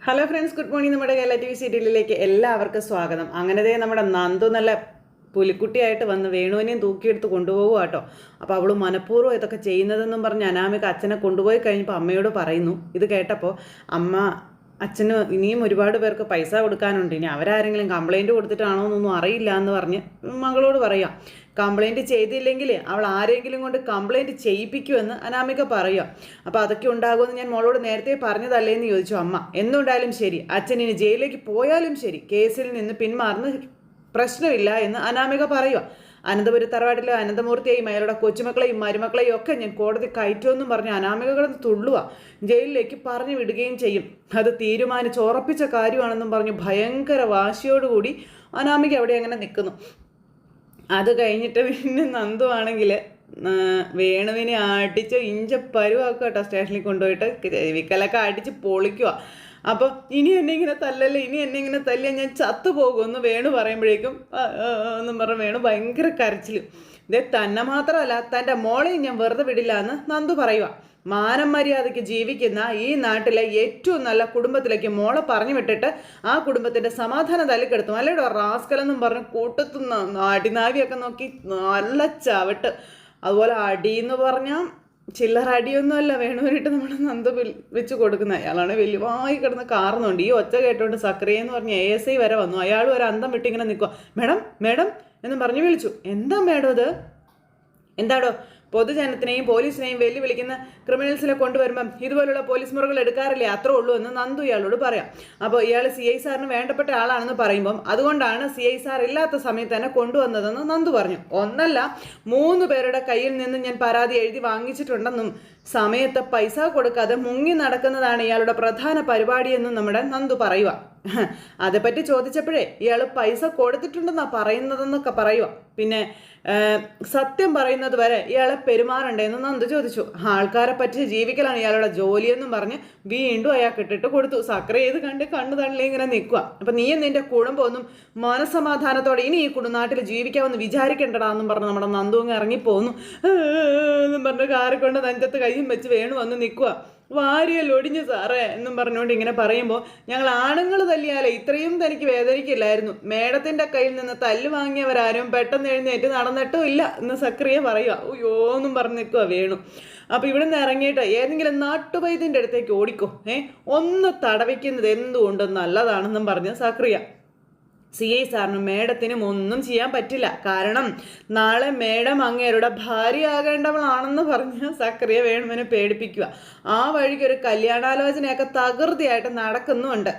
Hello friends, good morning. നമ്മുടെ Kerala T V സീരിയലിലേക്ക് എല്ലാവർക്കും സ്വാഗതം. അങ്ങനത്തെ നമ്മുടെ നന്ദു നല്ല പുലിക്കുട്ടിയായിട്ട് വന്ന് വേണുവിനെയും തൂക്കിയെടുത്ത് കൊണ്ടുപോകുക കേട്ടോ. അപ്പോൾ അവൾ മനഃപൂർവ്വം ഇതൊക്കെ ചെയ്യുന്നതെന്നും പറഞ്ഞ് അനാമിക അച്ഛനെ കൊണ്ടുപോയി കഴിഞ്ഞപ്പോൾ അമ്മയോട് പറയുന്നു. ഇത് കേട്ടപ്പോൾ അമ്മ അച്ഛന് ഇനിയും ഒരുപാട് പേർക്ക് പൈസ കൊടുക്കാനുണ്ട്, ഇനി അവരാരെങ്കിലും കംപ്ലൈൻറ്റ് കൊടുത്തിട്ടാണോ എന്നൊന്നും അറിയില്ല എന്ന് പറഞ്ഞ് മകളോട് പറയാം. കംപ്ലൈൻറ്റ് ചെയ്തില്ലെങ്കിൽ അവൾ ആരെങ്കിലും കൊണ്ട് കംപ്ലൈൻറ്റ് ചെയ്യിപ്പിക്കുമെന്ന് അനാമിക പറയുക. അപ്പോൾ അതൊക്കെ ഉണ്ടാകുമെന്ന് ഞാൻ മോളോട് നേരത്തെ പറഞ്ഞതല്ലേ എന്ന് ചോദിച്ചു അമ്മ. എന്തുണ്ടായാലും ശരി, അച്ഛൻ ഇനി ജയിലിലേക്ക് പോയാലും ശരി, കേസിൽ നിന്ന് പിന്മാറുന്ന പ്രശ്നമില്ല എന്ന് അനാമിക പറയുക. അനന്തപുരി തറവാട്ടിലെ അനന്തമൂർത്തിയെയും അയാളുടെ കൊച്ചുമക്കളെയും മരുമക്കളെയും ഒക്കെ ഞാൻ കോടതി കയറ്റുമെന്നും പറഞ്ഞ് അനാമിക കിടന്ന് തുള്ളുക. ജയിലിലേക്ക് പറഞ്ഞു വിടുകയും ചെയ്യും, അത് തീരുമാനിച്ച് ഉറപ്പിച്ച കാര്യമാണെന്നും പറഞ്ഞ് ഭയങ്കര വാശിയോടുകൂടി അനാമിക അവിടെ അങ്ങനെ നിൽക്കുന്നു. അത് കഴിഞ്ഞിട്ട് പിന്നെ നന്ദു ആണെങ്കിൽ വേണുവിനെ അടിച്ച് പരുവാക്കുക കേട്ടോ. സ്റ്റേഷനിൽ കൊണ്ടുപോയിട്ട് ചെവിക്കലൊക്കെ അടിച്ച് പൊളിക്കുക. അപ്പോൾ ഇനി എന്നെ ഇങ്ങനെ തല്ലല്ലേ, ഇനി എന്നെ ഇങ്ങനെ തല്ലിയാൽ ഞാൻ ചത്തുപോകുമെന്ന് വേണു പറയുമ്പോഴേക്കും എന്നും പറഞ്ഞ് വേണു ഭയങ്കര കരച്ചിലും. ഇതേ തന്നെ മാത്രമല്ല തൻ്റെ മോളെയും ഞാൻ വെറുതെ വിടില്ല എന്ന് നന്ദു പറയുക. മാനം മര്യാദയ്ക്ക് ജീവിക്കുന്ന ഈ നാട്ടിലെ ഏറ്റവും നല്ല കുടുംബത്തിലേക്ക് മോളെ പറഞ്ഞു വിട്ടിട്ട് ആ കുടുംബത്തിൻ്റെ സമാധാനം തല്ലിക്കെടുത്തും അല്ലേടോ റാസ്കലെന്നും പറഞ്ഞ് കൂട്ടത്തുന്ന അടിനാവിയൊക്കെ നോക്കി നല്ല ചവിട്ട്. അതുപോലെ അടിയെന്ന് പറഞ്ഞാൽ ചില്ലറ അടിയൊന്നുമല്ല വേണുവിനിട്ട് നമ്മൾ നന്ദ വെച്ച് കൊടുക്കുന്നത്. അയാളാണ് വലിയവായി കിടന്ന് കാറുന്നുണ്ട്. ഈ ഒച്ച കേട്ടോണ്ട് സക്രിയ എന്ന് പറഞ്ഞ് ASI വരെ വന്നു. അയാൾ ഒരു അന്തം വിട്ടിങ്ങനെ നിൽക്കുക. മേഡം മേഡം എന്നും പറഞ്ഞ് വിളിച്ചു. എന്താ മേഡം ഇത്? എന്താടോ പൊതുജനത്തിനെയും പോലീസിനെയും വെല്ലുവിളിക്കുന്ന ക്രിമിനൽസിനെ കൊണ്ടുവരുമ്പം ഇതുപോലുള്ള പോലീസ് മുറകൾ എടുക്കാറില്ലേ, അത്രേ ഉള്ളൂ എന്ന് നന്ദു ഇയാളോട് പറയാം. അപ്പോൾ ഇയാൾ CI സാറിന് വേണ്ടപ്പെട്ട ആളാണെന്ന് പറയുമ്പം അതുകൊണ്ടാണ് CI സാർ ഇല്ലാത്ത സമയത്ത് തന്നെ കൊണ്ടുവന്നതെന്ന് നന്ദു പറഞ്ഞു. ഒന്നല്ല 3 പേരുടെ കയ്യിൽ നിന്ന് ഞാൻ പരാതി എഴുതി വാങ്ങിച്ചിട്ടുണ്ടെന്നും സമയത്ത് പൈസ കൊടുക്കാതെ മുങ്ങി നടക്കുന്നതാണ് ഇയാളുടെ പ്രധാന പരിപാടിയെന്നും നമ്മുടെ നന്ദു പറയുക. അതേപ്പറ്റി ചോദിച്ചപ്പോഴേ ഇയാൾ പൈസ കൊടുത്തിട്ടുണ്ടെന്നാണ് പറയുന്നതെന്നൊക്കെ പറയുക. പിന്നെ സത്യം പറയുന്നത് വരെ ഇയാളെ പെരുമാറണ്ടേന്ന് നന്ദു ചോദിച്ചു. ആൾക്കാരെ പറ്റി ജീവിക്കലാണ് ഇയാളുടെ ജോലിയെന്നും പറഞ്ഞ് വീണ്ടും അയാൾക്ക് ഇട്ടിട്ട് കൊടുത്തു. സക്ര ചെയ്ത് കണ്ണു തള്ളി ഇങ്ങനെ നിൽക്കുക. അപ്പം നീയും നിന്റെ കുടുംബമൊന്നും മനസ്സമാധാനത്തോടെ ഇനി ഈ നാട്ടിൽ ജീവിക്കാമെന്ന് വിചാരിക്കേണ്ടടാന്നും പറഞ്ഞ് നമ്മുടെ നന്ദു അങ്ങ് ഇറങ്ങിപ്പോന്നു എന്നും പറഞ്ഞ് കാറിക്കൊണ്ട് നെഞ്ചത്ത് കൈയും വെച്ച് വേണു വന്ന് നിൽക്കുക. വാരിയൽ ഒടിഞ്ഞു സാറേ എന്നും പറഞ്ഞുകൊണ്ട് ഇങ്ങനെ പറയുമ്പോൾ ഞങ്ങൾ ആണുങ്ങൾ തല്ലിയാലേ ഇത്രയും തനിക്ക് വേദനിക്കില്ലായിരുന്നു. മേഡത്തിൻ്റെ കയ്യിൽ നിന്ന് തല്ല് വാങ്ങിയവരാരും പെട്ടെന്ന് എഴുന്നേറ്റ് നടന്നിട്ടും ഇല്ല എന്ന് സക്രിയ പറയുക. അയ്യോ എന്നും പറഞ്ഞ് നിൽക്കുക വേണു. അപ്പോൾ ഇവിടെ നിന്ന് ഇറങ്ങിയിട്ട് ഏതെങ്കിലും നാട്ടുവൈദ്യൻ്റെ അടുത്തേക്ക് ഓടിക്കോ, ഒന്ന് തടവിക്കുന്നത് എന്തുകൊണ്ടും നല്ലതാണെന്നും പറഞ്ഞ് സക്രിയ. CI സാറിനും മേഡത്തിനും ഒന്നും ചെയ്യാൻ പറ്റില്ല, കാരണം നാളെ മേഡം അങ്ങേരുടെ ഭാര്യയാകേണ്ടവളാണെന്ന് പറഞ്ഞ് സക്രിയ വേണുവിനെ പേടിപ്പിക്കുക. ആ വഴിക്ക് ഒരു കല്യാണാലോചനയൊക്കെ തകൃതിയായിട്ട് നടക്കുന്നുണ്ട്.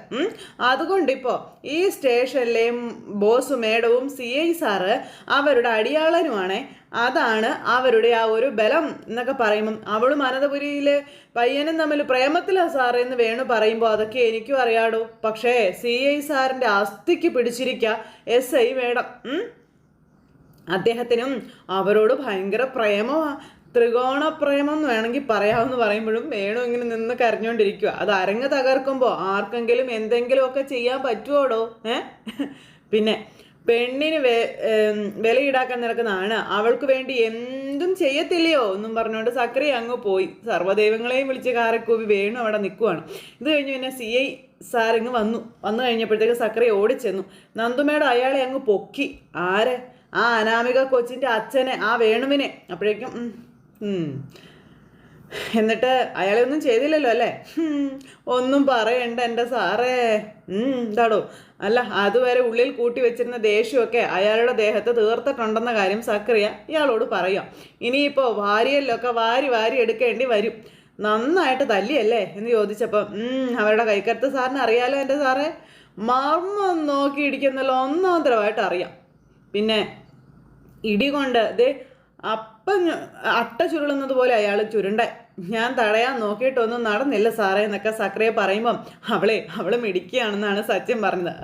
അതുകൊണ്ടിപ്പോൾ ഈ സ്റ്റേഷനിലെയും ബോസ് മേഡവും CI സാറ് അവരുടെ അടിയാളനുമാണ്. അതാണ് അവരുടെ ആ ഒരു ബലം എന്നൊക്കെ പറയുമ്പം അവളും അനന്തപുരിയിലെ പയ്യനും തമ്മിൽ പ്രേമത്തിലാണ് സാറേ എന്ന് വേണു പറയുമ്പോൾ അതൊക്കെ എനിക്കും അറിയാടോ. പക്ഷേ CI സാറിൻ്റെ അസ്ഥിക്ക് പിടിച്ചിരിക്കുക SI മേഡം. അദ്ദേഹത്തിനും അവരോട് ഭയങ്കര പ്രേമമാണ്, ത്രികോണ പ്രേമം എന്ന് വേണമെങ്കിൽ പറയാമെന്ന് പറയുമ്പോഴും വേണു ഇങ്ങനെ നിന്ന് കരഞ്ഞുകൊണ്ടിരിക്കുക. അത് അരങ്ങ് തകർക്കുമ്പോൾ ആർക്കെങ്കിലും എന്തെങ്കിലുമൊക്കെ ചെയ്യാൻ പറ്റുമോടോ? പിന്നെ പെണ്ണിന് വില ഈടാക്കാൻ നടക്കുന്നതാണ്, അവൾക്ക് വേണ്ടി എന്തും ചെയ്യത്തില്ലയോ എന്നും പറഞ്ഞുകൊണ്ട് സക്രിയ അങ്ങ് പോയി. സർവ്വദൈവങ്ങളെയും വിളിച്ച് കാറിക്കൂവി വേണു അവിടെ നിൽക്കുവാണ്. ഇത് കഴിഞ്ഞ് പിന്നെ CI സാറിങ്ങ് വന്നു കഴിഞ്ഞപ്പോഴത്തേക്ക് സക്രിയ ഓടിച്ചെന്നു. നന്ദുമേടം അയാളെ അങ്ങ് പൊക്കി. ആരെ? ആ അനാമിക കൊച്ചിൻ്റെ അച്ഛനെ, ആ വേണുവിനെ. അപ്പോഴേക്കും എന്നിട്ട് അയാളെ ഒന്നും ചെയ്തില്ലല്ലോ അല്ലേ? ഒന്നും പറയണ്ട എൻ്റെ സാറേ. എന്താടോ? അല്ല, അതുവരെ ഉള്ളിൽ കൂട്ടി വെച്ചിരുന്ന ദേഷ്യമൊക്കെ അയാളുടെ ദേഹത്ത് തീർത്തിട്ടുണ്ടെന്ന കാര്യം സക്രിയ ഇയാളോട് പറയാം. ഇനിയിപ്പോൾ വാരിയല്ലൊക്കെ വാരി എടുക്കേണ്ടി വരും. നന്നായിട്ട് തല്ലിയല്ലേ എന്ന് ചോദിച്ചപ്പോൾ അവരുടെ കൈക്കരുത്ത് സാറിന് അറിയാലോ എൻ്റെ സാറേ, മർമ്മം നോക്കി ഇടിക്കുന്നല്ലോ ഒന്നാന്തരമായിട്ട് അറിയാം. പിന്നെ ഇടികൊണ്ട് ദേ അപ്പം അട്ട ചുരുളുന്നത് പോലെ അയാൾ ചുരുണ്ട. ഞാൻ തടയാൻ നോക്കിയിട്ടൊന്നും നടന്നില്ല സാറേ എന്നൊക്കെ സക്രിയ പറയുമ്പം അവള് മിടിക്കുകയാണെന്നാണ് സച്ചിൻ പറഞ്ഞത്.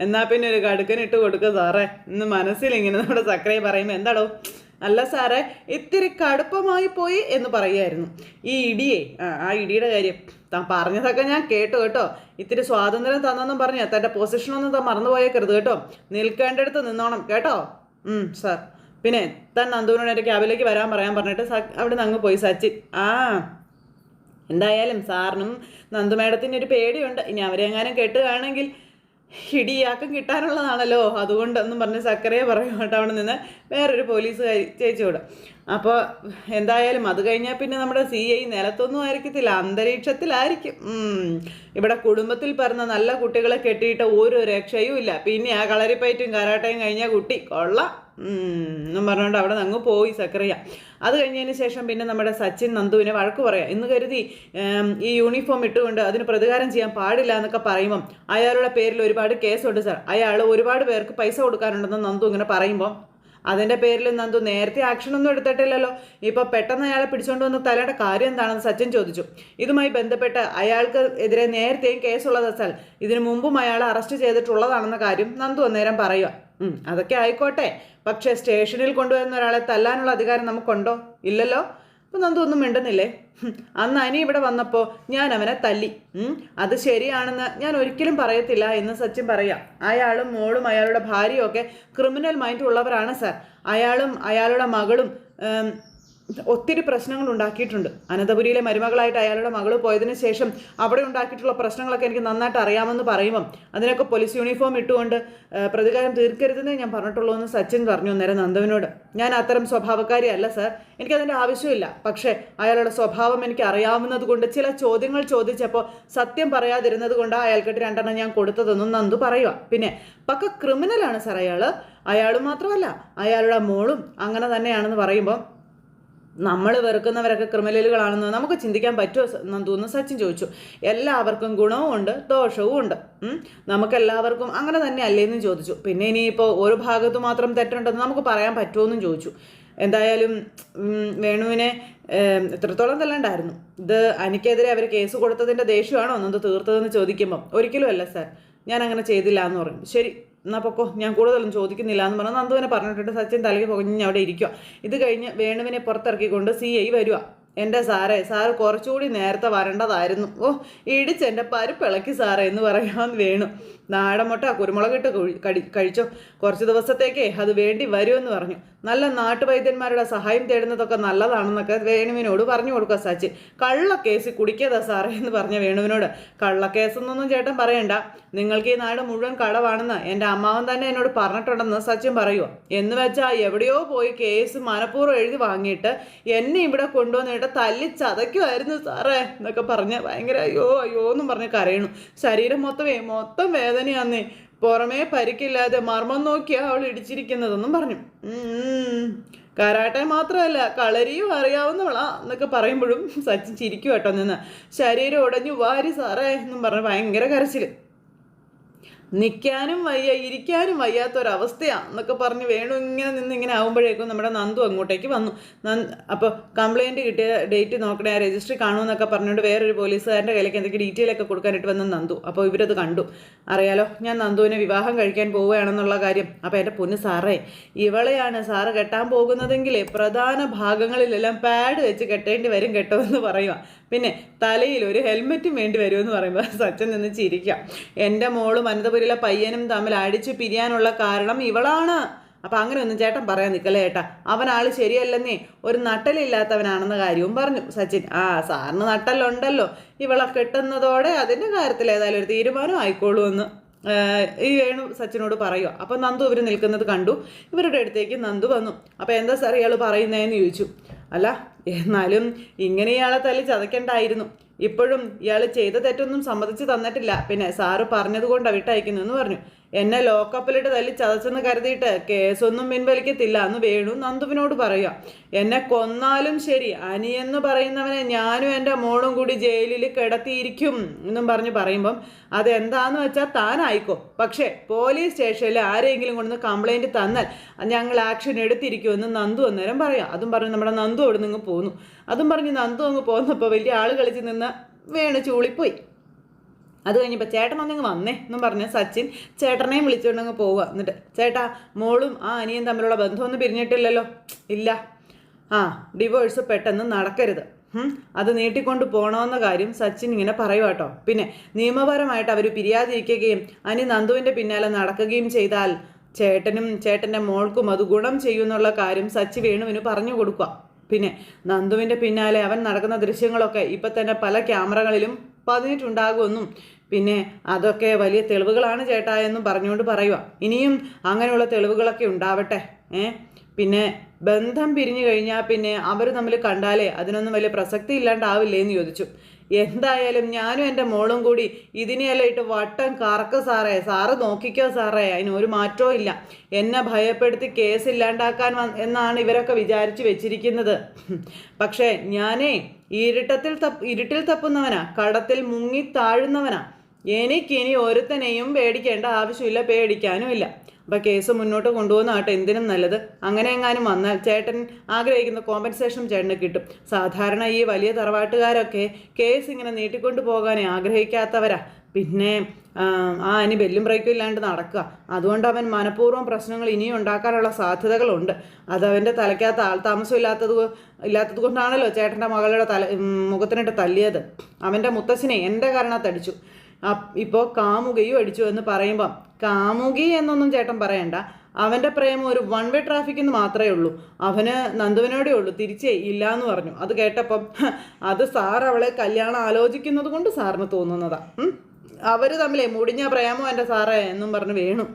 എന്നാൽ പിന്നെ ഒരു കടുക്കനിട്ട് കൊടുക്കുക സാറേ എന്ന് മനസ്സിലിങ്ങനെ നമ്മുടെ സക്രിയ പറയുമ്പോൾ എന്താടോ? അല്ല സാറേ, ഇത്തിരി കടുപ്പമായി പോയി എന്ന് പറയുമായിരുന്നു. ഈ ഇടിയേ, ആ ഇടിയുടെ കാര്യം താൻ പറഞ്ഞതൊക്കെ ഞാൻ കേട്ടു കേട്ടോ. ഇത്തിരി സ്വാതന്ത്ര്യം തന്നെന്നും പറഞ്ഞ് തൻ്റെ പൊസിഷനൊന്നും താൻ മറന്നുപോയേക്കരുത് കേട്ടോ. നിൽക്കേണ്ടടുത്ത് നിന്നോണം കേട്ടോ. സാർ. പിന്നെ താൻ നന്ദുവിനോട് എൻ്റെ ക്യാബിലേക്ക് വരാൻ പറയാൻ പറഞ്ഞിട്ട് അവിടെ നിന്ന് അങ്ങ് പോയി സച്ചിൻ. എന്തായാലും സാറിനും നന്ദു മേഡത്തിന് ഒരു പേടിയുണ്ട്, ഇനി അവരെങ്ങാനും കെട്ടുകയാണെങ്കിൽ ഇടിയാക്കം കിട്ടാനുള്ളതാണല്ലോ, അതുകൊണ്ടെന്നും പറഞ്ഞ് സക്കറിയ പറയും കേട്ടോ അവിടെ നിന്ന് വേറൊരു പോലീസുകാരി ചേച്ചിയോട്. അപ്പോൾ എന്തായാലും അത് കഴിഞ്ഞാൽ പിന്നെ നമ്മുടെ CI നിലത്തൊന്നും ആയിരിക്കത്തില്ല, അന്തരീക്ഷത്തിലായിരിക്കും. ഇവിടെ കുടുംബത്തിൽ പറഞ്ഞ നല്ല കുട്ടികളെ കെട്ടിയിട്ട് ഒരു രക്ഷയും ഇല്ല. പിന്നെ ആ കളരിപ്പയറ്റും കരാട്ടയും കഴിഞ്ഞ കുട്ടി കൊള്ളാം എന്നും പറഞ്ഞുകൊണ്ട് അവിടെ നിന്ന് അങ്ങ് പോയി സക്കറിയ. അത് കഴിഞ്ഞതിന് ശേഷം പിന്നെ നമ്മുടെ സച്ചിൻ നന്ദുവിനെ വഴക്ക് പറയാം എന്ന് കരുതി ഈ യൂണിഫോം ഇട്ടുകൊണ്ട് അതിന് പ്രതികാരം ചെയ്യാൻ പാടില്ല എന്നൊക്കെ പറയുമ്പം അയാളുടെ പേരിൽ ഒരുപാട് കേസുണ്ട് സാർ, അയാൾ ഒരുപാട് പേർക്ക് പൈസ കൊടുക്കാനുണ്ടെന്ന് നന്ദു ഇങ്ങനെ പറയുമ്പോൾ അതിൻ്റെ പേരിൽ നന്ദു നേരത്തെ ആക്ഷനൊന്നും എടുത്തിട്ടില്ലല്ലോ, ഇപ്പോൾ പെട്ടെന്ന് അയാളെ പിടിച്ചുകൊണ്ട് വന്ന തലയുടെ കാര്യം എന്താണെന്ന് സച്ചിൻ ചോദിച്ചു. ഇതുമായി ബന്ധപ്പെട്ട് അയാൾക്ക് എതിരെ നേരത്തെയും കേസുള്ളത് സാർ, ഇതിനു മുമ്പും അയാളെ അറസ്റ്റ് ചെയ്തിട്ടുള്ളതാണെന്ന കാര്യം നന്ദു അന്നേരം പറയുക. അതൊക്കെ ആയിക്കോട്ടെ, പക്ഷേ സ്റ്റേഷനിൽ കൊണ്ടുവരുന്ന ഒരാളെ തല്ലാനുള്ള അധികാരം നമുക്കുണ്ടോ? ഇല്ലല്ലോ. അപ്പം നന്ദു ഒന്നും മിണ്ടുന്നില്ലേ? അന്ന് അനി ഇവിടെ വന്നപ്പോൾ ഞാൻ അവനെ തല്ലി, അത് ശരിയാണെന്ന് ഞാൻ ഒരിക്കലും പറയത്തില്ല എന്ന് സച്ചിൻ പറയാം. അയാളും മോളും അയാളുടെ ഭാര്യയും ഒക്കെ ക്രിമിനൽ മൈൻഡ് ഉള്ളവരാണ് സാർ. അയാളും അയാളുടെ മകളും ഒത്തിരി പ്രശ്നങ്ങൾ ഉണ്ടാക്കിയിട്ടുണ്ട്. അനന്തപുരിയിലെ മരുമകളായിട്ട് അയാളുടെ മകൾ പോയതിനു ശേഷം അവിടെ ഉണ്ടാക്കിയിട്ടുള്ള പ്രശ്നങ്ങളൊക്കെ എനിക്ക് നന്നായിട്ട് അറിയാമെന്ന് പറയുമ്പം അതിനൊക്കെ പോലീസ് യൂണിഫോം ഇട്ടുകൊണ്ട് പ്രതികാരം തീർക്കരുതെന്നേ ഞാൻ പറഞ്ഞിട്ടുള്ളൂ എന്ന് സച്ചിൻ പറഞ്ഞു അന്നേരം നന്ദുവിനോട്. ഞാൻ അത്തരം സ്വഭാവക്കാരിയല്ല സാർ, എനിക്കതിൻ്റെ ആവശ്യമില്ല. പക്ഷേ അയാളുടെ സ്വഭാവം എനിക്ക് അറിയാവുന്നത് കൊണ്ട് ചില ചോദ്യങ്ങൾ ചോദിച്ചപ്പോൾ സത്യം പറയാതിരുന്നത് കൊണ്ട് അയാൾക്കിട്ട് 2 ഞാൻ കൊടുത്തതെന്നും നന്ദു പറയുക. പിന്നെ പക്ക ക്രിമിനലാണ് സാർ അയാളും മാത്രമല്ല അയാളുടെ മോളും അങ്ങനെ തന്നെയാണെന്ന് പറയുമ്പോൾ നമ്മൾ വെറുക്കുന്നവരൊക്കെ ക്രിമിനലുകളാണെന്ന് നമുക്ക് ചിന്തിക്കാൻ പറ്റുമോ നന്ദു സച്ചിൻ ചോദിച്ചു. എല്ലാവർക്കും ഗുണവും ഉണ്ട് ദോഷവും ഉണ്ട്, നമുക്കെല്ലാവർക്കും അങ്ങനെ തന്നെ അല്ലേന്നും ചോദിച്ചു. പിന്നെ ഇനിയിപ്പോൾ ഒരു ഭാഗത്ത് മാത്രം തെറ്റുണ്ടെന്ന് നമുക്ക് പറയാൻ പറ്റുമോയെന്നും ചോദിച്ചു. എന്തായാലും വേണുവിനെ എത്രത്തോളം തല്ലണ്ടായിരുന്നു? ഇത് എനിക്കെതിരെ അവർ കേസ് കൊടുത്തതിൻ്റെ ദേഷ്യമാണോ നന്ദു തീർത്തതെന്ന് ചോദിക്കുമ്പം ഒരിക്കലും അല്ല സാർ, ഞാൻ അങ്ങനെ ചെയ്തില്ല എന്ന് പറയും. ശരി എന്നാൽ പൊക്കോ, ഞാൻ കൂടുതലൊന്നും ചോദിക്കുന്നില്ല എന്ന് പറഞ്ഞാൽ നന്ദുവിനെ പറഞ്ഞിട്ടുണ്ട്. സച്ചിൻ തലയ്ക്ക് പൊകഞ്ഞ് അവിടെ ഇരിക്കുക. ഇത് കഴിഞ്ഞ് വേണുവിനെ പുറത്തിറക്കിക്കൊണ്ട് CI വരിക. എൻ്റെ സാറ് കുറച്ചുകൂടി നേരത്തെ വരേണ്ടതായിരുന്നു, ഇടിച്ച് എൻ്റെ പരിപ്പിളക്കി സാറേ എന്ന് പറയാൻ വേണു. നാടൻ മുട്ട കുരുമുളകിട്ട് കഴിച്ചോ, കുറച്ച് ദിവസത്തേക്കേ അത് വേണ്ടി വരുമെന്ന് പറഞ്ഞു. നല്ല നാട്ടുവൈദ്യന്മാരുടെ സഹായം തേടുന്നതൊക്കെ നല്ലതാണെന്നൊക്കെ വേണുവിനോട് പറഞ്ഞു കൊടുക്കുക സച്ചിൻ. കള്ളക്കേസ് കുടിക്കാതാ സാറേ എന്ന് പറഞ്ഞ വേണുവിനോട്. കള്ളക്കേസെന്നൊന്നും ചേട്ടൻ പറയണ്ട, നിങ്ങൾക്ക് ഈ നാട് മുഴുവൻ കടവാണെന്ന് എൻ്റെ അമ്മാവൻ തന്നെ എന്നോട് പറഞ്ഞിട്ടുണ്ടെന്ന് സച്ചിൻ പറയുക. എന്ന് വെച്ചാൽ എവിടെയോ പോയി കേസ് മനഃപൂർവ്വം എഴുതി വാങ്ങിയിട്ട് എന്നെ ഇവിടെ കൊണ്ടുവന്നിട്ട് തല്ലി ചതയ്ക്കുമായിരുന്നു സാറേ എന്നൊക്കെ പറഞ്ഞ് ഭയങ്കര അയ്യോ അയ്യോ എന്നും പറഞ്ഞ് കരയണു. ശരീരം മൊത്തം വേദനയാന്നേ, പുറമേ പരിക്കില്ലാതെ മർമ്മം നോക്കിയാ അവൾ ഇടിച്ചിരിക്കുന്നതെന്നും പറഞ്ഞു. കരാട്ടെ മാത്രമല്ല കളരിയും അറിയാവുന്നവളാ എന്നൊക്കെ പറയുമ്പോഴും സച്ചിൻ ചിരിക്കും കേട്ടോ നിന്ന്. ശരീരം ഉടഞ്ഞു വാരി സാറേ എന്നും പറഞ്ഞ് ഭയങ്കര കരച്ചിൽ. നിൽക്കാനും വയ്യ ഇരിക്കാനും വയ്യാത്തൊരവസ്ഥയാണ് എന്നൊക്കെ പറഞ്ഞ് വേണു ഇങ്ങനെ ആകുമ്പോഴേക്കും നമ്മുടെ നന്ദു അങ്ങോട്ടേക്ക് വന്നു. അപ്പോൾ കംപ്ലയിൻറ്റ് കിട്ടിയ ഡേറ്റ് നോക്കണേ, രജിസ്ട്രി കാണുമെന്നൊക്കെ പറഞ്ഞുകൊണ്ട് വേറൊരു പോലീസുകാരൻ്റെ കയ്യിലേക്ക് എന്തൊക്കെ ഡീറ്റെയിലൊക്കെ കൊടുക്കാനിട്ട് വന്ന നന്ദു. അപ്പോൾ ഇവരത് കണ്ടു. അറിയാലോ ഞാൻ നന്ദുവിനെ വിവാഹം കഴിക്കാൻ പോവുകയാണെന്നുള്ള കാര്യം. അപ്പോൾ എൻ്റെ പൊന്ന് സാറേ, ഇവളെയാണ് സാറ് കെട്ടാൻ പോകുന്നതെങ്കിൽ പ്രധാന ഭാഗങ്ങളിലെല്ലാം പാഡ് വെച്ച് കെട്ടേണ്ടി വരും കേട്ടോ എന്ന് പറയുക. പിന്നെ തലയിൽ ഒരു ഹെൽമെറ്റും വേണ്ടി വരുമെന്ന് പറയുമ്പോൾ സച്ചിൻ നിന്ന് ചിരിക്കാം. എൻ്റെ മോളും അനന്തപുരിയിലെ പയ്യനും തമ്മിൽ അടിച്ചു പിരിയാനുള്ള കാരണം ഇവളാണ്. അപ്പം അങ്ങനെയൊന്നും ചേട്ടൻ പറയാൻ നിൽക്കല്ലേ ചേട്ടാ, അവനാൾ ശരിയല്ലെന്നേ, ഒരു നട്ടലില്ലാത്തവനാണെന്ന കാര്യവും പറഞ്ഞു സച്ചിൻ. സാറിന് നട്ടലുണ്ടല്ലോ, ഇവളെ കെട്ടുന്നതോടെ അതിൻ്റെ കാര്യത്തിൽ ഏതായാലും ഒരു തീരുമാനം ആയിക്കോളൂ എന്ന് ഈ വേണു സച്ചിനോട് പറയുക. അപ്പം നന്ദു ഇവർ നിൽക്കുന്നത് കണ്ടു. ഇവരുടെ അടുത്തേക്ക് നന്ദു വന്നു. അപ്പം എന്താ സാർ ഇയാൾ പറയുന്നതെന്ന് ചോദിച്ചു. അല്ല എന്നാലും ഇങ്ങനെ ഇയാളെ തല്ലി ചതയ്ക്കണ്ടായിരുന്നു, ഇപ്പോഴും ഇയാൾ ചെയ്ത തെറ്റൊന്നും സമ്മതിച്ച് തന്നിട്ടില്ല, പിന്നെ സാറ് പറഞ്ഞതുകൊണ്ടാണ് വിട്ടയക്കുന്നു എന്ന് പറഞ്ഞു. എന്നെ ലോക്കപ്പിലിട്ട് തല്ലി ചതച്ചെന്ന് കരുതിയിട്ട് കേസൊന്നും പിൻവലിക്കത്തില്ല എന്ന് വേണു നന്ദുവിനോട് പറയുക. എന്നെ കൊന്നാലും ശരി അനിയെന്ന് പറയുന്നവനെ ഞാനും എൻ്റെ മോളും കൂടി ജയിലിൽ കിടത്തിയിരിക്കും എന്നും പറഞ്ഞ് പറയുമ്പം അതെന്താന്ന് വെച്ചാൽ താനായിക്കോ, പക്ഷേ പോലീസ് സ്റ്റേഷനിൽ ആരെങ്കിലും കൊണ്ടുവന്ന് കംപ്ലൈൻറ്റ് തന്നാൽ ഞങ്ങൾ ആക്ഷൻ എടുത്തിരിക്കുമെന്ന് നന്ദു അന്നേരം പറയാം. അതും പറഞ്ഞ് നമ്മുടെ നന്ദു അവിടെ നിന്ന് പോന്നു. അതും പറഞ്ഞ് നന്ദു അങ്ങ് പോന്നപ്പോൾ വലിയ ആൾ കളിച്ച് നിന്ന് വേണു ചൂളിപ്പോയി. അത് കഴിഞ്ഞപ്പോൾ ചേട്ടൻ ഒന്നിങ്ങ് വന്നേ എന്നും പറഞ്ഞ് സച്ചിൻ ചേട്ടനെയും വിളിച്ചുകൊണ്ടങ്ങ് പോവുക. എന്നിട്ട് ചേട്ടാ മോളും അനിയൻ തമ്മിലുള്ള ബന്ധമൊന്നും പിരിഞ്ഞിട്ടില്ലല്ലോ? ഇല്ല. ഡിവോഴ്സ് പെട്ടെന്ന് നടക്കരുത്, അത് നീട്ടിക്കൊണ്ട് പോകണമെന്ന കാര്യം സച്ചിൻ ഇങ്ങനെ പറയുക കേട്ടോ. പിന്നെ നിയമപരമായിട്ട് അവർ പിരിയാതിരിക്കുകയും അനി നന്ദുവിൻ്റെ പിന്നാലെ നടക്കുകയും ചെയ്താൽ ചേട്ടനും ചേട്ടൻ്റെ മോൾക്കും അത് ഗുണം ചെയ്യുമെന്നുള്ള കാര്യം സച്ചി വേണുവിന് പറഞ്ഞു കൊടുക്കുക. പിന്നെ നന്ദുവിൻ്റെ പിന്നാലെ അവൻ നടക്കുന്ന ദൃശ്യങ്ങളൊക്കെ ഇപ്പം തന്നെ പല ക്യാമറകളിലും പതിഞ്ഞിട്ടുണ്ടാകുമെന്നും പിന്നെ അതൊക്കെ വലിയ തെളിവുകളാണ് ചേട്ടാ എന്നും പറഞ്ഞുകൊണ്ട് പറയുക. ഇനിയും അങ്ങനെയുള്ള തെളിവുകളൊക്കെ ഉണ്ടാവട്ടെ. പിന്നെ ബന്ധം പിരിഞ്ഞു കഴിഞ്ഞാൽ പിന്നെ അവർ തമ്മിൽ കണ്ടാലേ അതിനൊന്നും വലിയ പ്രസക്തി ഇല്ലാണ്ടാവില്ലേ എന്ന് ചോദിച്ചു. എന്തായാലും ഞാനും എൻ്റെ മോളും കൂടി ഇതിനെയെല്ലാം ഇട്ട് വട്ടം കറക്ക് സാറേ, സാറ് നോക്കിക്കോ സാറേ, അതിന് ഒരു മാറ്റവും ഇല്ല. എന്നെ ഭയപ്പെടുത്തി കേസ് ഇല്ലാണ്ടാക്കാൻ എന്നാണ് ഇവരൊക്കെ വിചാരിച്ചു വെച്ചിരിക്കുന്നത്. പക്ഷേ ഞാനേ ഇരുട്ടിൽ തപ്പുന്നവനാ, കടത്തിൽ മുങ്ങി താഴുന്നവനാ. എനിക്കിനി ഒരുത്തനെയും പേടിക്കേണ്ട ആവശ്യമില്ല, പേടിക്കാനുമില്ല. അപ്പം കേസ് മുന്നോട്ട് കൊണ്ടുപോകുന്നതാട്ടെ എന്തിനും നല്ലത്. അങ്ങനെ എങ്ങാനും വന്നാൽ ചേട്ടൻ ആഗ്രഹിക്കുന്ന കോമ്പൻസേഷൻ ചേട്ടന് കിട്ടും. സാധാരണ ഈ വലിയ തറവാട്ടുകാരൊക്കെ കേസ് ഇങ്ങനെ നീട്ടിക്കൊണ്ടു പോകാനേ ആഗ്രഹിക്കാത്തവരാ. പിന്നെ ഇനി ബെല്ലും ബ്രേക്കും ഇല്ലാണ്ട് നടക്കുക. അതുകൊണ്ട് അവൻ മനഃപൂർവ്വം പ്രശ്നങ്ങൾ ഇനിയും ഉണ്ടാക്കാനുള്ള സാധ്യതകളുണ്ട്. അതവൻ്റെ തലയ്ക്കകത്ത് ആൾതാമസം ഇല്ലാത്തത് കൊണ്ടാണല്ലോ ചേട്ടൻ്റെ മകളുടെ മുഖത്തിനിട്ട് തല്ലിയത്. അവൻ്റെ മുത്തശ്ശനെ എൻ്റെ കാരണത്തടിച്ചു. ഇപ്പോൾ കാമുകയും അടിച്ചു എന്ന് പറയുമ്പം കാമുകി എന്നൊന്നും ചേട്ടൻ പറയണ്ട. അവൻ്റെ പ്രേമം ഒരു വൺ വേ ട്രാഫിക് എന്ന് മാത്രമേ ഉള്ളൂ. അവന് നന്ദുവിനോടേ ഉള്ളൂ, തിരിച്ചേ ഇല്ല എന്ന് പറഞ്ഞു. അത് കേട്ടപ്പം അത് സാർ അവളെ കല്യാണം ആലോചിക്കുന്നത് കൊണ്ട് സാറിന് തോന്നുന്നതാ. അവർ തമ്മിലേ മുടിഞ്ഞ പ്രേമോ എൻ്റെ സാറേ എന്നും പറഞ്ഞു വേണു.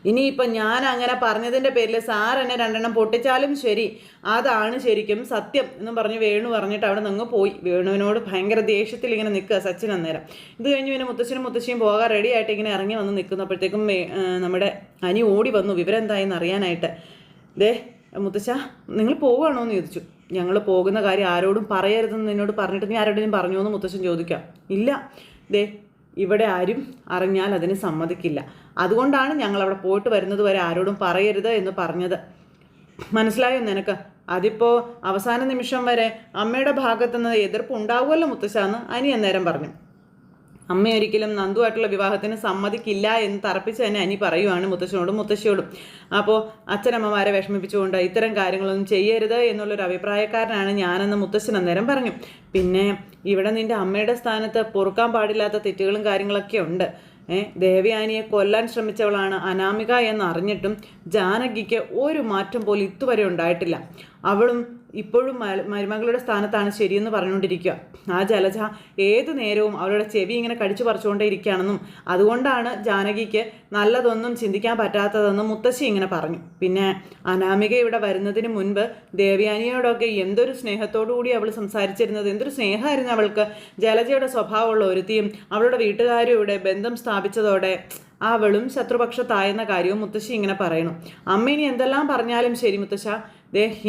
ഇനിയിപ്പം ഞാൻ അങ്ങനെ പറഞ്ഞതിൻ്റെ പേരിൽ സാർ എന്നെ 2 പൊട്ടിച്ചാലും ശരി, അതാണ് ശരിക്കും സത്യം എന്നും പറഞ്ഞ് വേണു പറഞ്ഞിട്ട് അവിടെ നിന്ന് പോയി. വേണുവിനോട് ഭയങ്കര ദേഷ്യത്തിൽ ഇങ്ങനെ നിൽക്കുക സച്ചിൻ അന്നേരം. ഇത് കഴിഞ്ഞ് പിന്നെ മുത്തശ്ശിയും പോകാൻ റെഡി ആയിട്ട് ഇങ്ങനെ ഇറങ്ങി വന്ന് നിൽക്കുന്നപ്പോഴത്തേക്കും നമ്മുടെ അനി ഓടി വന്നു വിവരം എന്തായെന്ന് അറിയാനായിട്ട്. ദേ മുത്തശ്ശ, നിങ്ങൾ പോവുകയാണോ എന്ന് ചോദിച്ചു. ഞങ്ങൾ പോകുന്ന കാര്യം ആരോടും പറയരുതെന്ന് നിന്നോട് പറഞ്ഞിട്ട് നീ ആരോടും പറഞ്ഞോ എന്ന് മുത്തശ്ശൻ ചോദിക്കാം. ഇല്ല, ദേ ഇവിടെ ആരും അറിഞ്ഞാൽ അതിന് സമ്മതിക്കില്ല. അതുകൊണ്ടാണ് ഞങ്ങൾ അവിടെ പോയിട്ട് വരുന്നത് വരെ ആരോടും പറയരുത് എന്ന് പറഞ്ഞത്. മനസ്സിലായോ നിനക്ക്? അതിപ്പോൾ അവസാന നിമിഷം വരെ അമ്മയുടെ ഭാഗത്തുനിന്ന് എതിർപ്പ് ഉണ്ടാവുമല്ലോ മുത്തശ്ശ എന്ന് അനി അന്നേരം പറഞ്ഞു. അമ്മ ഒരിക്കലും നന്ദുവായിട്ടുള്ള വിവാഹത്തിന് സമ്മതിക്കില്ല എന്ന് തറപ്പിച്ച് തന്നെ അനി പറയുവാണ് മുത്തശ്ശനോടും മുത്തശ്ശിയോടും. അപ്പോൾ അച്ഛനമ്മമാരെ വിഷമിപ്പിച്ചുകൊണ്ട് ഇത്തരം കാര്യങ്ങളൊന്നും ചെയ്യരുത് എന്നുള്ളൊരു അഭിപ്രായക്കാരനാണ് ഞാനെന്ന് മുത്തശ്ശൻ അന്നേരം പറഞ്ഞു. പിന്നെ ഇവിടെ നിൻ്റെ അമ്മയുടെ സ്ഥാനത്ത് പൊറുക്കാൻ പാടില്ലാത്ത തെറ്റുകളും കാര്യങ്ങളൊക്കെ ഉണ്ട്. ദേവയാനിയെ കൊല്ലാൻ ശ്രമിച്ചവളാണ് അനാമിക എന്നറിഞ്ഞിട്ടും ജാനകിക്ക് ഒരു മാറ്റം പോലും ഇതുവരെ ഉണ്ടായിട്ടില്ല. അവളും ഇപ്പോഴും മരുമകളുടെ സ്ഥാനത്താണ് ശരിയെന്ന് പറഞ്ഞുകൊണ്ടിരിക്കുക. ആ ജലജ ഏതു നേരവും അവളുടെ ചെവി ഇങ്ങനെ കടിച്ചു പറിച്ചുകൊണ്ടേ ഇരിക്കുകയാണെന്നും അതുകൊണ്ടാണ് ജാനകിക്ക് നല്ലതൊന്നും ചിന്തിക്കാൻ പറ്റാത്തതെന്നും മുത്തശ്ശി ഇങ്ങനെ പറഞ്ഞു. പിന്നെ അനാമിക ഇവിടെ വരുന്നതിന് മുൻപ് ദേവയാനിയോടൊക്കെ എന്തൊരു സ്നേഹത്തോടു കൂടി അവൾ സംസാരിച്ചിരുന്നത്, എന്തൊരു സ്നേഹമായിരുന്നു അവൾക്ക്. ജലജയുടെ സ്വഭാവമുള്ള ഒരുത്തിയും അവളുടെ വീട്ടുകാരും ഇവിടെ ബന്ധം സ്ഥാപിച്ചതോടെ അവളും ശത്രുപക്ഷത്തായെന്ന കാര്യവും മുത്തശ്ശി ഇങ്ങനെ പറയണു. അമ്മ ഇനി എന്തെല്ലാം പറഞ്ഞാലും ശരി മുത്തശ്ശ,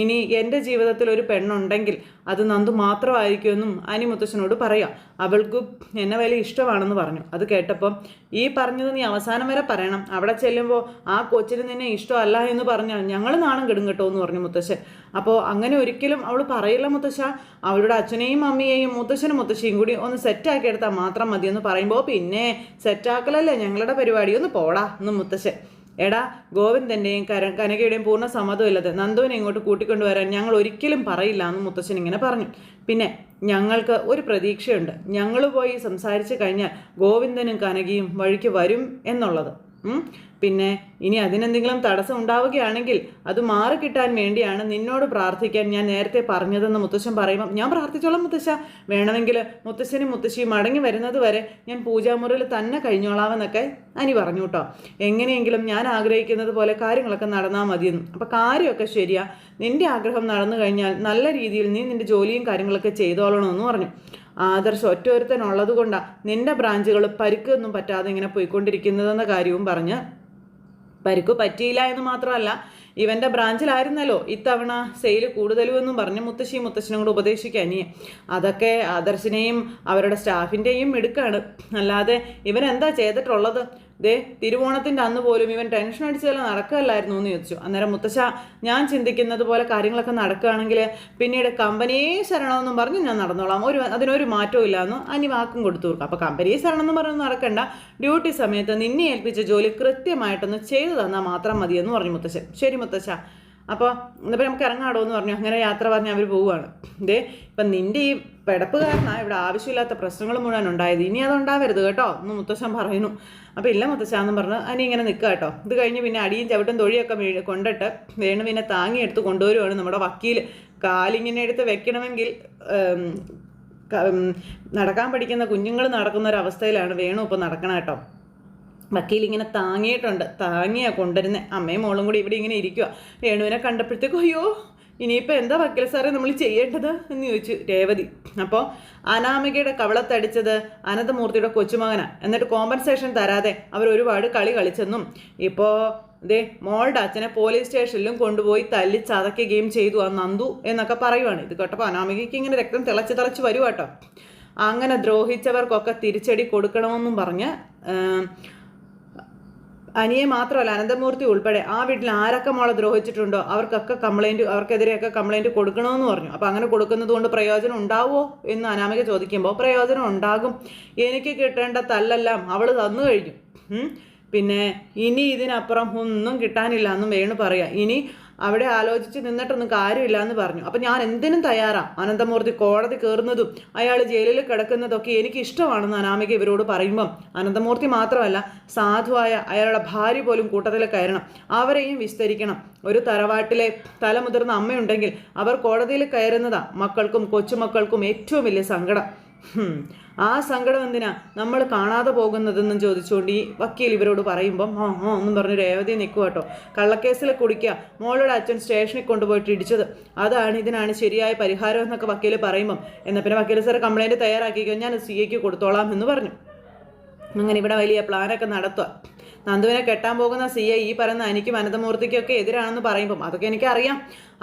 ഇനി എൻ്റെ ജീവിതത്തിൽ ഒരു പെണ്ണുണ്ടെങ്കിൽ അത് നന്ദു മാത്രമായിരിക്കുമെന്നും അനി മുത്തശ്ശനോട് പറയാം. അവൾക്ക് എന്നെ വലിയ ഇഷ്ടമാണെന്ന് പറഞ്ഞു. അത് കേട്ടപ്പം ഈ പറഞ്ഞത് നീ അവസാനം വരെ പറയണം. അവിടെ ചെല്ലുമ്പോൾ ആ കൊച്ചിന് നിന്നെ ഇഷ്ടമല്ല എന്ന് പറഞ്ഞാൽ ഞങ്ങൾ നാണം കെടും കേട്ടോ എന്ന് പറഞ്ഞു മുത്തശ്ശൻ. അപ്പോൾ അങ്ങനെ ഒരിക്കലും അവൾ പറയില്ല മുത്തശ്ശ. അവളുടെ അച്ഛനെയും അമ്മയെയും മുത്തശ്ശിയും കൂടി ഒന്ന് സെറ്റാക്കി എടുത്താൽ മാത്രം മതിയെന്ന് പറയുമ്പോൾ പിന്നെ സെറ്റാക്കലല്ലേ ഞങ്ങളുടെ പരിപാടി, ഒന്ന് പോടാ എന്ന് മുത്തശ്ശൻ. എടാ, ഗോവിന്ദൻ്റെയും കനകയുടെയും പൂർണ്ണ സമ്മതമില്ലാതെ നന്ദുവിനെ ഇങ്ങോട്ട് കൂട്ടിക്കൊണ്ടുവരാൻ ഞങ്ങൾ ഒരിക്കലും പറയില്ല എന്ന് മുത്തശ്ശൻ ഇങ്ങനെ പറഞ്ഞു. പിന്നെ ഞങ്ങൾക്ക് ഒരു പ്രതീക്ഷയുണ്ട്. ഞങ്ങൾ പോയി സംസാരിച്ച് കഴിഞ്ഞാൽ ഗോവിന്ദനും കനകയും വഴിക്ക് വരും എന്നുള്ളത്. പിന്നെ ഇനി അതിനെന്തെങ്കിലും തടസ്സം ഉണ്ടാവുകയാണെങ്കിൽ അത് മാറിക്കിട്ടാൻ വേണ്ടിയാണ് നിന്നോട് പ്രാർത്ഥിക്കാൻ ഞാൻ നേരത്തെ പറഞ്ഞതെന്ന് മുത്തശ്ശൻ പറയുമ്പം ഞാൻ പ്രാർത്ഥിച്ചോളാം മുത്തശ്ശ, വേണമെങ്കിൽ മുത്തശ്ശനും മുത്തശ്ശിയും മടങ്ങി വരുന്നത് വരെ ഞാൻ പൂജാമുറിയിൽ തന്നെ കഴിഞ്ഞോളാമെന്നൊക്കെ അനി പറഞ്ഞു കേട്ടോ. എങ്ങനെയെങ്കിലും ഞാൻ ആഗ്രഹിക്കുന്നത് പോലെ കാര്യങ്ങളൊക്കെ നടന്നാൽ മതിയെന്ന്. അപ്പോൾ കാര്യമൊക്കെ ശരിയാ, നിൻ്റെ ആഗ്രഹം നടന്നു കഴിഞ്ഞാൽ നല്ല രീതിയിൽ നീ നിൻ്റെ ജോലിയും കാര്യങ്ങളൊക്കെ ചെയ്തോളണമെന്ന് പറഞ്ഞു. ആദർശം ഒറ്റൊരുത്തനുള്ളത് കൊണ്ടാണ് നിൻ്റെ ബ്രാഞ്ചുകൾ പരിക്കൊന്നും പറ്റാതെ ഇങ്ങനെ പോയിക്കൊണ്ടിരിക്കുന്നതെന്ന കാര്യവും പറഞ്ഞ് പരിക്ക് പറ്റിയില്ല എന്ന് മാത്രമല്ല ഇവൻ്റെ ബ്രാഞ്ചിലായിരുന്നല്ലോ ഇത്തവണ സെയിൽ കൂടുതലുമെന്നും പറഞ്ഞ് മുത്തശ്ശനും കൂടെ ഉപദേശിക്കുക അനിയെ. അതൊക്കെ ആദർശിനെയും അവരുടെ സ്റ്റാഫിൻ്റെയും മിടുക്കാണ്. അല്ലാതെ ഇവൻ എന്താ ചെയ്തിട്ടുള്ളത്? തിരുവോണത്തിൻ്റെ അന്ന് പോലും ഇവൻ ടെൻഷൻ അടിച്ചതെല്ലാം നടക്കുകയല്ലായിരുന്നു എന്ന് ചോദിച്ചു. അന്നേരം മുത്തശ്ശ, ഞാൻ ചിന്തിക്കുന്നത് പോലെ കാര്യങ്ങളൊക്കെ നടക്കുകയാണെങ്കിൽ പിന്നീട് കമ്പനിയെ ശരണമെന്നും പറഞ്ഞ് ഞാൻ നടന്നോളാം, അതിനൊരു മാറ്റവും ഇല്ലയെന്ന് അനി വാക്കും കൊടുത്തു കൊടുക്കും. അപ്പോൾ കമ്പനിയെ ശരണമെന്ന് പറഞ്ഞ് നടക്കണ്ട, ഡ്യൂട്ടി സമയത്ത് നിന്നെ ഏൽപ്പിച്ച ജോലി കൃത്യമായിട്ടൊന്ന് ചെയ്തു തന്നാൽ മാത്രം മതിയെന്ന് പറഞ്ഞു മുത്തശ്ശൻ. ശരി മുത്തശ്ശ, അപ്പോൾ എന്നിപ്പോൾ നമുക്ക് ഇറങ്ങാടോ എന്ന് പറഞ്ഞു. അങ്ങനെ യാത്ര പറഞ്ഞ് അവർ പോവുകയാണ്. ഇപ്പം നിൻ്റെ ഈ പിടപ്പുകാരനാണ് ഇവിടെ ആവശ്യമില്ലാത്ത പ്രശ്നങ്ങൾ മുഴുവൻ ഉണ്ടായത്, ഇനി അതുണ്ടാവരുത് കേട്ടോ എന്ന് മുത്തശ്ശൻ പറയുന്നു. അപ്പോൾ ഇല്ല മുത്തശ്ശാന്നും പറഞ്ഞ് അനി ഇങ്ങനെ നിൽക്കുക കേട്ടോ. ഇത് കഴിഞ്ഞ് പിന്നെ അടിയും ചവിട്ടും തൊഴിയൊക്കെ കൊണ്ടിട്ട് വേണുവിനെ താങ്ങിയെടുത്ത് കൊണ്ടുവരുവാണ് നമ്മുടെ വക്കീൽ. കാലിങ്ങനെ എടുത്ത് വെക്കണമെങ്കിൽ നടക്കാൻ പഠിക്കുന്ന കുഞ്ഞുങ്ങൾ നടക്കുന്ന ഒരവസ്ഥയിലാണ് വേണു ഇപ്പോൾ നടക്കണം കേട്ടോ. വക്കീലിങ്ങനെ താങ്ങിയിട്ടുണ്ട്, താങ്ങിയാണ് കൊണ്ടുവരുന്നത്. അമ്മയും മോളും കൂടി ഇവിടെ ഇങ്ങനെ ഇരിക്കുക. വേണുവിനെ കണ്ടപ്പോഴത്തേക്കും അയ്യോ ഇനിയിപ്പോൾ എന്താ വക്കീൽ സാറേ നമ്മൾ ചെയ്യേണ്ടത് എന്ന് ചോദിച്ചു രേവതി. അപ്പോൾ അനാമികയുടെ കവളത്തടിച്ചത് അനന്തമൂർത്തിയുടെ കൊച്ചുമകനാണ്. എന്നിട്ട് കോമ്പൻസേഷൻ തരാതെ അവർ ഒരുപാട് കളി കളിച്ചെന്നും ഇപ്പോൾ ദേ മോളുടെ അച്ഛനെ പോലീസ് സ്റ്റേഷനിലും കൊണ്ടുപോയി തല്ലി ചതയ്ക്കുകയും ചെയ്തു ആ നന്ദു എന്നൊക്കെ പറയുവാണ്. ഇത് കേട്ടപ്പോൾ അനാമികയ്ക്ക് ഇങ്ങനെ രക്തം തിളച്ച് വരുക കേട്ടോ. അങ്ങനെ ദ്രോഹിച്ചവർക്കൊക്കെ തിരിച്ചടി കൊടുക്കണമെന്നും പറഞ്ഞ് അനിയെ മാത്രമല്ല അനന്തമൂർത്തി ഉൾപ്പെടെ ആ വീട്ടിൽ ആരൊക്കെ മോളെ ദ്രോഹിച്ചിട്ടുണ്ടോ അവർക്കെതിരെയൊക്കെ കംപ്ലൈൻറ്റ് കൊടുക്കണമെന്ന് പറഞ്ഞു. അപ്പോൾ അങ്ങനെ കൊടുക്കുന്നത് കൊണ്ട് പ്രയോജനം ഉണ്ടാവുമോ എന്ന് അനാമിക ചോദിക്കുമ്പോൾ പ്രയോജനം ഉണ്ടാകും, എനിക്ക് കിട്ടേണ്ട തല്ലെല്ലാം അവൾ തന്നു കഴിഞ്ഞു, പിന്നെ ഇനി ഇതിനപ്പുറം ഒന്നും കിട്ടാനില്ല എന്നും വേണു പറയാം. ഇനി അവിടെ ആലോചിച്ച് നിന്നിട്ടൊന്നും കാര്യമില്ല എന്ന് പറഞ്ഞു. അപ്പം ഞാൻ എന്തിനും തയ്യാറാണ്. അനന്തമൂർത്തി കോടതി കയറുന്നതും അയാൾ ജയിലിൽ കിടക്കുന്നതൊക്കെ എനിക്ക് ഇഷ്ടമാണെന്ന് അനാമിക ഇവരോട് പറയുമ്പം അനന്തമൂർത്തി മാത്രമല്ല സാധുവായ അയാളുടെ ഭാര്യ പോലും കൂട്ടത്തിൽ കയറണം, അവരെയും വിസ്തരിക്കണം. ഒരു തറവാട്ടിലെ തലമുതിർന്ന അമ്മയുണ്ടെങ്കിൽ അവർ കോടതിയിൽ കയറുന്നതാ മക്കൾക്കും കൊച്ചുമക്കൾക്കും ഏറ്റവും വലിയ സങ്കടം. ആ സങ്കടം എന്തിനാ നമ്മൾ കാണാതെ പോകുന്നതെന്നും ചോദിച്ചുകൊണ്ട് ഈ വക്കീൽ ഇവരോട് പറയുമ്പം ഒന്നും പറഞ്ഞ് രേവതി നിൽക്കുക കേട്ടോ. കള്ളക്കേസിൽ കുടിക്കുക, മോളുടെ അച്ഛൻ സ്റ്റേഷനിൽ കൊണ്ടുപോയിട്ട് ഇടിച്ചത്, ഇതിനാണ് ശരിയായ പരിഹാരം എന്നൊക്കെ വക്കീൽ പറയുമ്പം എന്നാൽ പിന്നെ വക്കീൽ സാർ കംപ്ലൈൻറ്റ് തയ്യാറാക്കിക്കോ, ഞാൻ CIക്ക് കൊടുത്തോളാം എന്ന് പറഞ്ഞു. അങ്ങനെ ഇവിടെ വലിയ പ്ലാനൊക്കെ നടത്തുക. നന്ദുവിനെ കെട്ടാൻ പോകുന്ന CI ഈ പറയുന്ന എനിക്കും അനന്തമൂർത്തിക്കൊക്കെ എതിരാണെന്ന് പറയുമ്പം അതൊക്കെ എനിക്കറിയാം,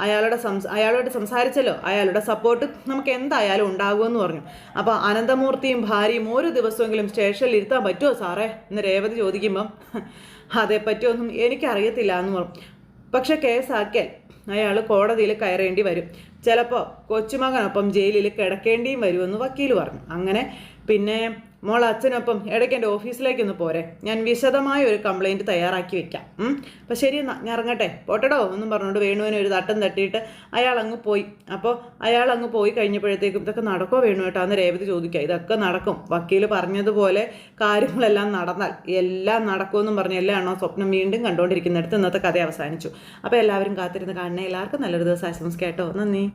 അയാളോട് സംസാരിച്ചല്ലോ, അയാളുടെ സപ്പോർട്ട് നമുക്ക് എന്തായാലും ഉണ്ടാകുമെന്ന് പറഞ്ഞു. അപ്പോൾ അനന്തമൂർത്തിയും ഭാര്യയും ഒരു ദിവസമെങ്കിലും സ്റ്റേഷനിൽ ഇരുത്താൻ പറ്റുമോ സാറേ എന്ന് രേവതി ചോദിക്കുമ്പം അതേപ്പറ്റിയൊന്നും എനിക്കറിയത്തില്ല എന്ന് പറഞ്ഞു. പക്ഷെ കേസാക്കിയാൽ അയാൾ കോടതിയിൽ കയറേണ്ടി വരും, ചിലപ്പോൾ കൊച്ചുമകനൊപ്പം ജയിലിൽ കിടക്കേണ്ടിയും വരുമെന്ന് വക്കീൽ പറഞ്ഞു. അങ്ങനെ പിന്നെ മോൾ അച്ഛനൊപ്പം ഇടയ്ക്ക് എൻ്റെ ഓഫീസിലേക്കൊന്ന് പോരെ, ഞാൻ വിശദമായ ഒരു കംപ്ലൈൻറ്റ് തയ്യാറാക്കി വെക്കാം. അപ്പോൾ ശരി എന്നാൽ ഞാൻ ഇറങ്ങട്ടെ, പോട്ടടോ എന്നും പറഞ്ഞുകൊണ്ട് വേണുവിനെ ഒരു തട്ടം തട്ടിയിട്ട് അയാൾ അങ്ങ് പോയി. അപ്പോൾ അയാൾ അങ്ങ് പോയി കഴിഞ്ഞപ്പോഴത്തേക്കും ഇതൊക്കെ നടക്കുമോ വേണു കേട്ടോ എന്ന് രേവതി ചോദിക്കുക. ഇതൊക്കെ നടക്കും, വക്കീൽ പറഞ്ഞതുപോലെ കാര്യങ്ങളെല്ലാം നടന്നാൽ എല്ലാം നടക്കുമെന്നും പറഞ്ഞ് എല്ലാണോ സ്വപ്നം വീണ്ടും കണ്ടുകൊണ്ടിരിക്കുന്നിടത്ത് ഇന്നത്തെ കഥ അവസാനിച്ചു. അപ്പോൾ എല്ലാവരും കാത്തിരുന്ന് കാണണേ. എല്ലാവർക്കും നല്ലൊരു ദിവസം ആശംസിക്കാം കേട്ടോ. നന്ദി.